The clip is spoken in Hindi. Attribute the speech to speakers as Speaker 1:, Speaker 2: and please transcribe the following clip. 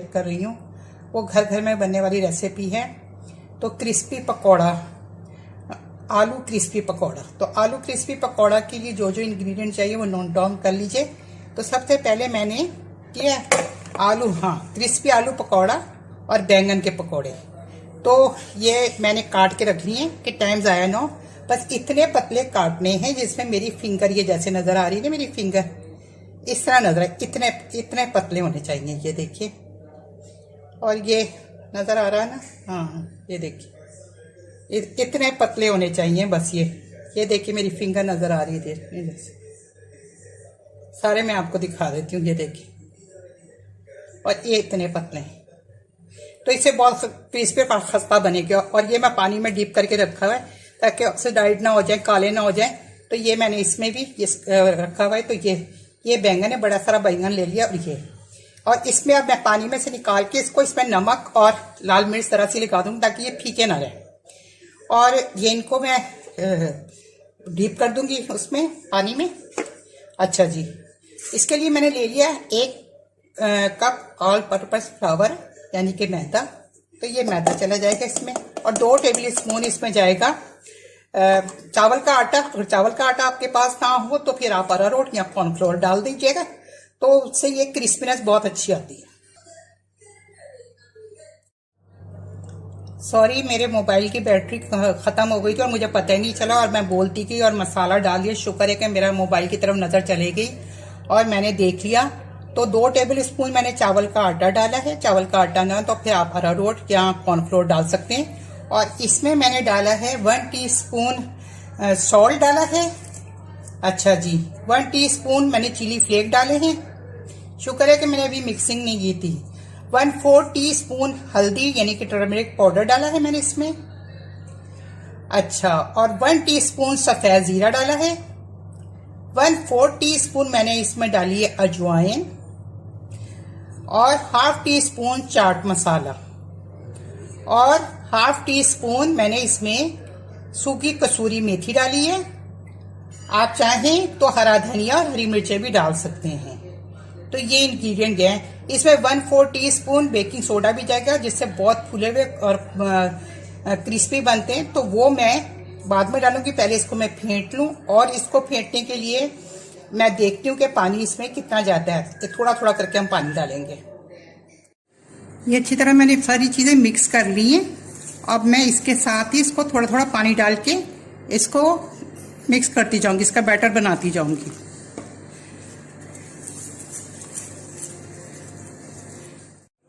Speaker 1: कर रही हूँ वो घर घर में बनने वाली रेसिपी है। तो क्रिस्पी पकौड़ा, आलू क्रिस्पी पकौड़ा। तो आलू क्रिस्पी पकौड़ा के लिए जो जो इंग्रेडिएंट चाहिए वो नोट डाउन कर लीजिए। तो सबसे पहले मैंने किया आलू, क्रिस्पी आलू पकौड़ा और बैंगन के पकौड़े। तो ये मैंने काट के रख लिए कि टाइम ज़ाया ना हो। बस इतने पतले काटने हैं जिसमें मेरी फिंगर ये जैसे नज़र आ रही है, मेरी फिंगर इस तरह नजर है, इतने पतले होने चाहिए। ये देखिए, और ये नजर आ रहा है ना, हाँ ये देखिए इतने पतले होने चाहिए बस। ये देखिए मेरी फिंगर नजर आ रही है जैसे, सारे मैं आपको दिखा देती हूँ। ये देखिए, और ये इतने पतले हैं। तो इससे बहुत क्रिस्पी खस्ता बनेगा। और ये मैं पानी में डीप करके रखा हुआ है ताकि ऑक्सीडाइज ना हो जाए, काले ना हो जाए। तो ये मैंने इसमें भी रखा हुआ है। तो ये बैंगन है, बड़ा सारा बैंगन ले लिया। और इसमें अब मैं पानी में से निकाल के इसको इसमें नमक और लाल मिर्च तरह से लगा दूंगी ताकि ये फीके ना रहे। और ये इनको मैं डीप कर दूंगी उसमें पानी में। अच्छा जी, इसके लिए मैंने ले लिया 1 कप ऑल पर्पस फ्लावर यानी कि मैदा। तो ये मैदा चला जाएगा इसमें। और 2 टेबल स्पून इसमें जाएगा चावल का आटा। अगर चावल का आटा आपके पास ना हो तो फिर आप अरारोट या कॉर्नफ्लोर डाल दीजिएगा, तो उससे ये क्रिस्पीनेस बहुत अच्छी आती है। सॉरी, मेरे मोबाइल की बैटरी खत्म हो गई थी और मुझे पता ही नहीं चला और मैं बोलती गई और मसाला डाल दिया। शुक्र है कि मेरा मोबाइल की तरफ नजर चली गई और मैंने देख लिया। तो 2 टेबल स्पून मैंने चावल का आटा डाला है। चावल का आटा ना तो फिर आप अरारोट या कॉर्नफ्लोर डाल सकते हैं। और इसमें मैंने डाला है 1 टीस्पून सॉल्ट डाला है। अच्छा जी, 1 टीस्पून मैंने चिली फ्लेक डाले हैं। शुक्र है कि मैंने अभी मिक्सिंग नहीं की थी। 1/4 टीस्पून हल्दी यानी कि टर्मरिक पाउडर डाला है मैंने इसमें। अच्छा, और 1 टीस्पून सफेद जीरा डाला है। 1/4 टीस्पून मैंने इसमें डाली है अजवाइन। और ½ टीस्पून चाट मसाला। और ½ टीस्पून मैंने इसमें सूखी कसूरी मेथी डाली है। आप चाहें तो हरा धनिया और हरी मिर्चें भी डाल सकते हैं। तो ये इंग्रेडिएंट हैं। इसमें 1/4 टीस्पून बेकिंग सोडा भी जाएगा जिससे बहुत फूले हुए और क्रिस्पी बनते हैं। तो वो मैं बाद में डालूंगी, पहले इसको मैं फेंट लूं। और इसको फेंटने के लिए मैं देखती हूँ कि पानी इसमें कितना जाता है। तो थोड़ा थोड़ा करके हम पानी डालेंगे। ये अच्छी तरह मैंने सारी चीजें मिक्स कर ली हैं। अब मैं इसके साथ ही इसको थोड़ा थोड़ा पानी डाल के इसको मिक्स करती जाऊंगी, इसका बैटर बनाती जाऊंगी।